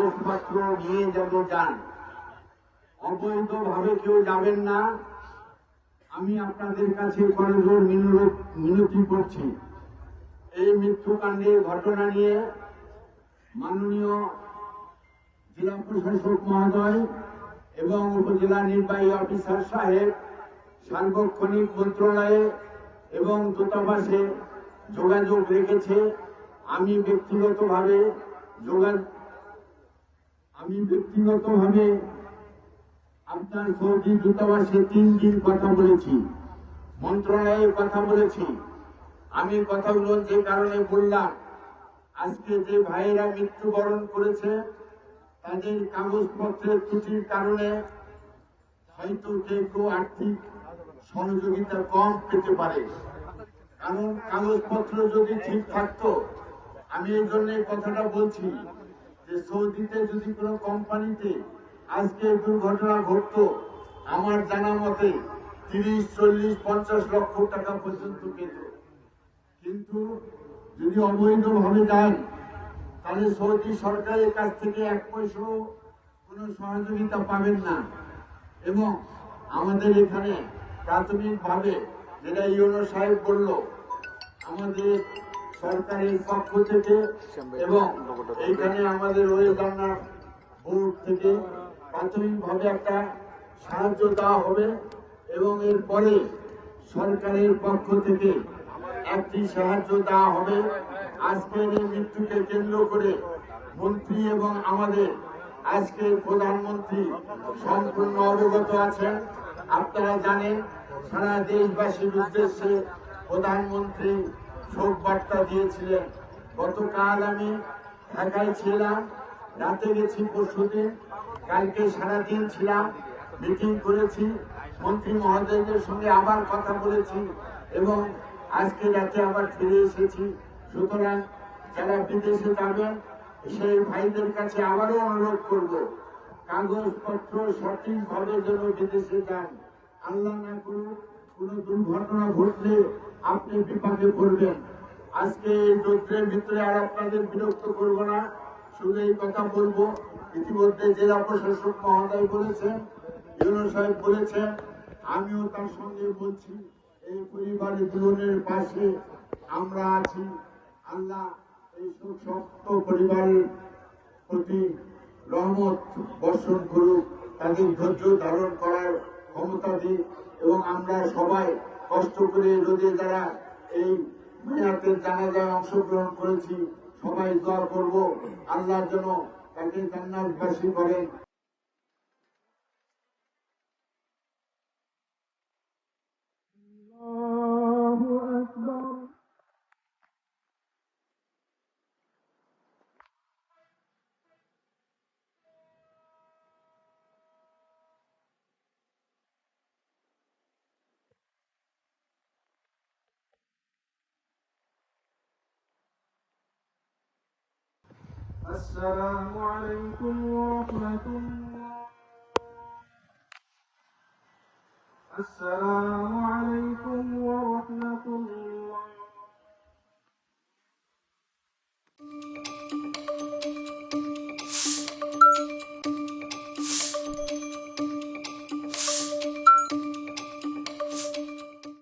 কাগজপত্র নিয়ে যাতে যান, অবৈধভাবে কেউ যাবেন না। আমি আপনাদের কাছে করজোড় মিনতি করছি। এই মৃত্যুকাণ্ডের ঘটনা নিয়ে মাননীয় জেলা প্রশাসক মহোদয় এবং উপজেলা নির্বাহী অফিসার সাহেব সার্বক্ষণিক মন্ত্রণালয়ে এবং দূতাবাসে যোগাযোগ রেখেছে। আমি ব্যক্তিগতভাবে আপনার সৌদি দূতাবাসে 3 দিন কথা বলেছি, মন্ত্রণালয়ে কথা বলেছি। আমি কথাগুলো যে কারণে বললাম, আজকে যে ভাইয়েরা মৃত্যুবরণ করেছে তাদের কাগজপত্রের ত্রুটির কারণে হয়তো কেউ আর্থিক সহযোগিতা কম পেতে পারে। কারণ কাগজপত্র যদি ঠিক থাকতো, আমি এই জন্য কথাটা বলছি যে সৌদিতে যদি কোনো কোম্পানিতে আজকে দুর্ঘটনা ঘটতো, আমার জানা মতে 30, 40, 50 লক্ষ টাকা পর্যন্ত পেত। কিন্তু যদি অবৈধভাবে যান তাহলে সৌদি সরকারের কাছ থেকে 1 পয়সাও কোনো সহযোগিতা পাবেন না। এবং আমাদের এখানে প্রাথমিকভাবে যেটা ইউনো সাহেব বলল, আমাদের সরকারের পক্ষ থেকে এবং এইখানে আমাদের ওয়েদার বোর্ড থেকে প্রাথমিকভাবে একটা সাহায্য দেওয়া হবে এবং এরপরে সরকারের পক্ষ থেকে একটি সাহায্য দেওয়া হবে। আজকের এই মৃত্যুকে কেন্দ্র করে মন্ত্রী এবং আমাদের আজকের প্রধানমন্ত্রী সম্পূর্ণ অবগত আছেন। আপনারা জানেন, সারা দেশবাসীর উদ্দেশ্যে প্রধানমন্ত্রী শোক বার্তা দিয়েছিলেন। গতকাল আমি ঢাকায় ছিলাম, রাতে গেছি পরশুদিন, কালকে সারাদিন ছিলাম, মিটিং করেছি, মন্ত্রী মহোদয়দের সঙ্গে আবার কথা বলেছি এবং আজকে রাতে আবার ফিরে এসেছি। সুতরাং যারা বিদেশে যাবেন সেই ভাইদের কাছে আবারও অনুরোধ করব, কাগজপত্র সঠিকভাবে যেন বিদেশে যান। আল্লাহ না করুক কোন দুর্ঘটনা ঘটলে আপনি বিপাকে পড়বেন। আজকে এই যুদ্ধের ভিতরে আর আপনাদের বিরক্ত করব না, শুধু এই কথা বলবো, ইতিমধ্যে জেলা প্রশাসক মহোদয় বলেছেন, ইউনো সাহেব বলেছেন, আমিও তার সঙ্গে বলছি, এই পরিবারের জীবনের পাশে আমরা আছি। আল্লাহ এই শক্ত পরিবারের প্রতি রহমত বর্ষণ করুক, তাদের ধৈর্য ধারণ করার ক্ষমতা দিক এবং আমরা সবাই কষ্ট করে রোদে যারা এই মেয়াদের জানাজায় অংশগ্রহণ করেছি সবাই দোয়া করব, আল্লাহ যেন তাকে জান্নাতবাসী করেন। السلام عليكم ورحمة الله. السلام عليكم